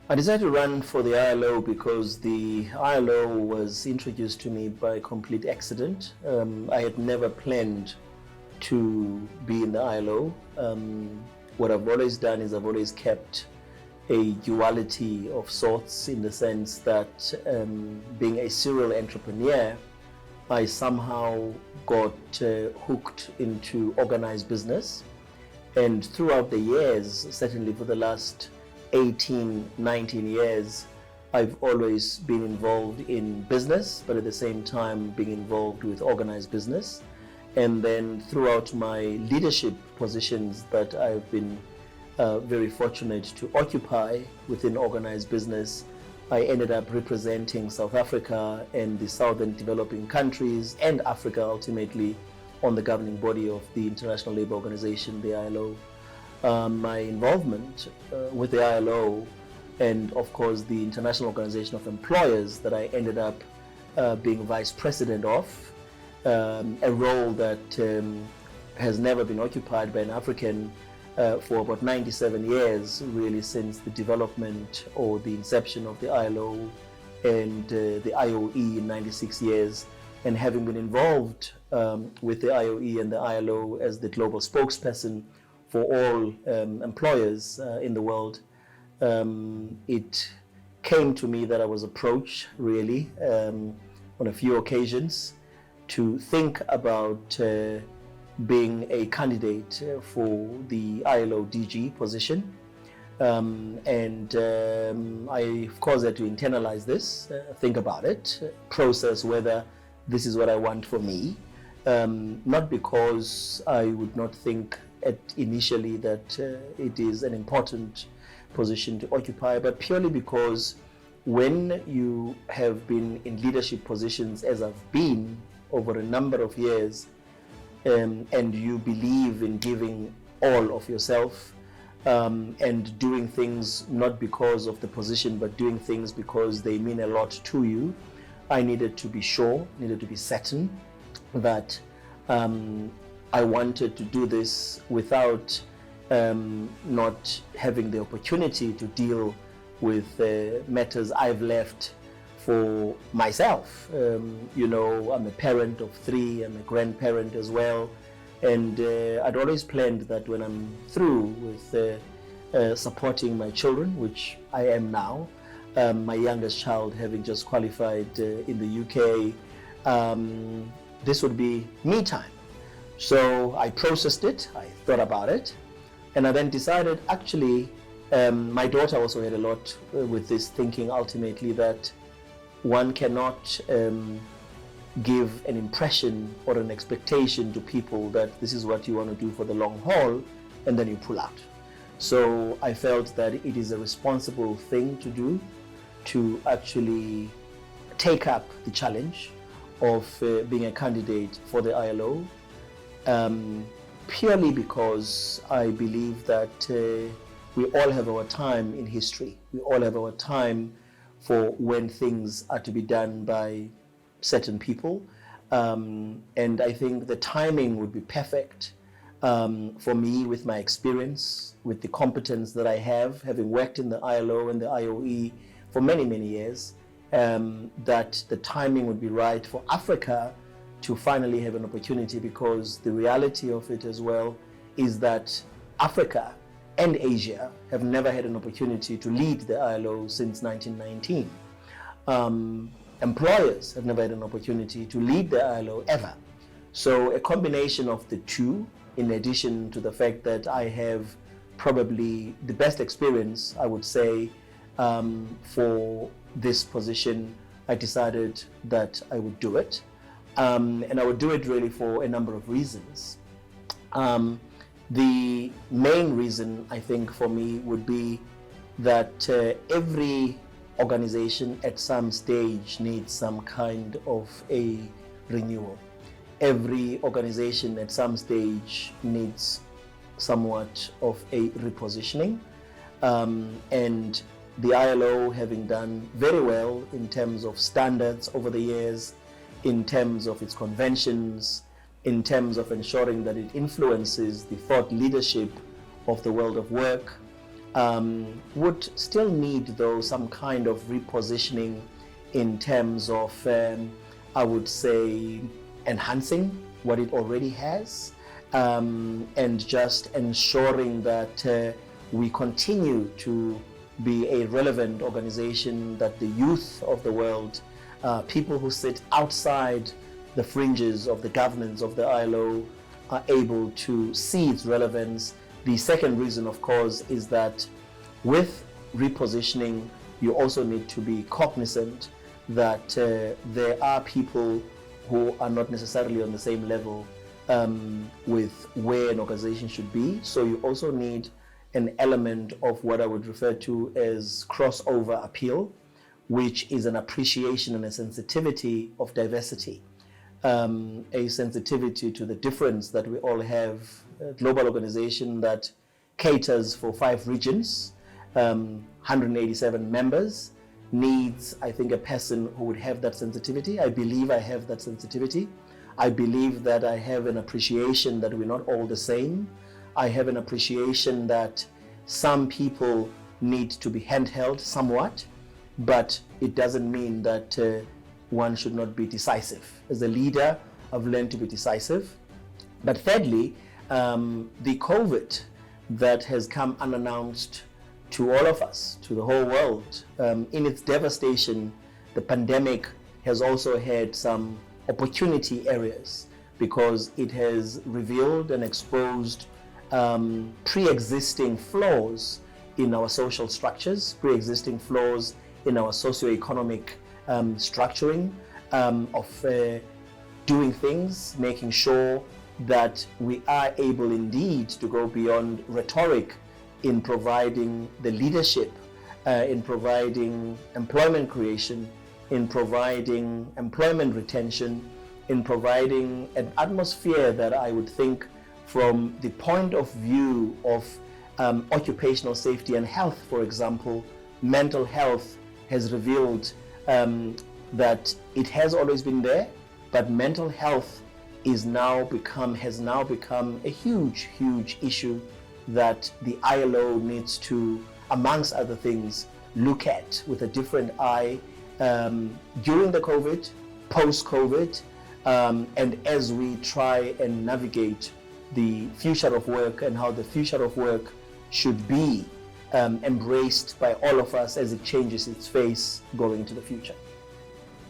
I decided to run for the ILO because the ILO was introduced to me by complete accident. I had never planned to be in the ILO. What I've always done is I've always kept a duality of sorts, in the sense that being a serial entrepreneur, I somehow got hooked into organized business. And throughout the years, certainly for the last 18, 19 years, I've always been involved in business, but at the same time being involved with organized business. And then throughout my leadership positions that I've been very fortunate to occupy within organized business, I ended up representing South Africa and the southern developing countries and Africa ultimately on the governing body of the International Labour Organization, the ILO. My involvement with the ILO and of course the International Organization of Employers that I ended up being vice president of, a role that has never been occupied by an African for about 97 years, really, since the development or the inception of the ILO and the IOE in 96 years, and having been involved with the IOE and the ILO as the global spokesperson for all employers in the world. It came to me that I was approached really on a few occasions to think about being a candidate for the ILO DG position. I of course had to internalize this, think about it, process whether this is what I want for me. Not because I would not think initially that it is an important position to occupy, but purely because when you have been in leadership positions, as I've been over a number of years, and you believe in giving all of yourself and doing things not because of the position, but doing things because they mean a lot to you, I needed to be sure, needed to be certain that I wanted to do this without not having the opportunity to deal with matters I've left for myself. I'm a parent of 3, I'm a grandparent as well, and I'd always planned that when I'm through with supporting my children, which I am now, my youngest child having just qualified in the UK, this would be me time. So I processed it, I thought about it, and I then decided, actually, my daughter also had a lot with this thinking ultimately, that one cannot give an impression or an expectation to people that this is what you want to do for the long haul, and then you pull out. So I felt that it is a responsible thing to do, to actually take up the challenge of being a candidate for the ILO, purely because I believe that we all have our time in history. We all have our time for when things are to be done by certain people. And I think the timing would be perfect for me, with my experience, with the competence that I have, having worked in the ILO and the IOE for many, many years, that the timing would be right for Africa to finally have an opportunity, because the reality of it as well is that Africa and Asia have never had an opportunity to lead the ILO since 1919. Employers have never had an opportunity to lead the ILO ever. So a combination of the two, in addition to the fact that I have probably the best experience, I would say, for this position, I decided that I would do it. And I would do it really for a number of reasons. The main reason, I think, for me would be that every organization at some stage needs some kind of a renewal. Every organization at some stage needs somewhat of a repositioning. And the ILO, having done very well in terms of standards over the years, in terms of its conventions, in terms of ensuring that it influences the thought leadership of the world of work, would still need, though, some kind of repositioning in terms of, I would say, enhancing what it already has, and just ensuring that we continue to be a relevant organization, that the youth of the world, people who sit outside the fringes of the governance of the ILO, are able to see its relevance. The second reason, of course, is that with repositioning, you also need to be cognizant that there are people who are not necessarily on the same level with where an organization should be. So you also need an element of what I would refer to as crossover appeal, which is an appreciation and a sensitivity of diversity, a sensitivity to the difference that we all have. A global organization that caters for 5 regions, 187 members, needs, I think, a person who would have that sensitivity. I believe I have that sensitivity. I believe that I have an appreciation that we're not all the same. I have an appreciation that some people need to be handheld somewhat, but it doesn't mean that one should not be decisive. As a leader, I've learned to be decisive. But thirdly, the COVID that has come unannounced to all of us, to the whole world, in its devastation, the pandemic has also had some opportunity areas, because it has revealed and exposed pre-existing flaws in our social structures, pre-existing flaws in our socio-economic structuring of doing things, making sure that we are able indeed to go beyond rhetoric in providing the leadership, in providing employment creation, in providing employment retention, in providing an atmosphere that I would think, from the point of view of occupational safety and health, for example, mental health has revealed that it has always been there, but mental health has now become a huge issue that the ILO needs to, amongst other things, look at with a different eye during the COVID, post-COVID, and as we try and navigate the future of work and how the future of work should be embraced by all of us as it changes its face going into the future.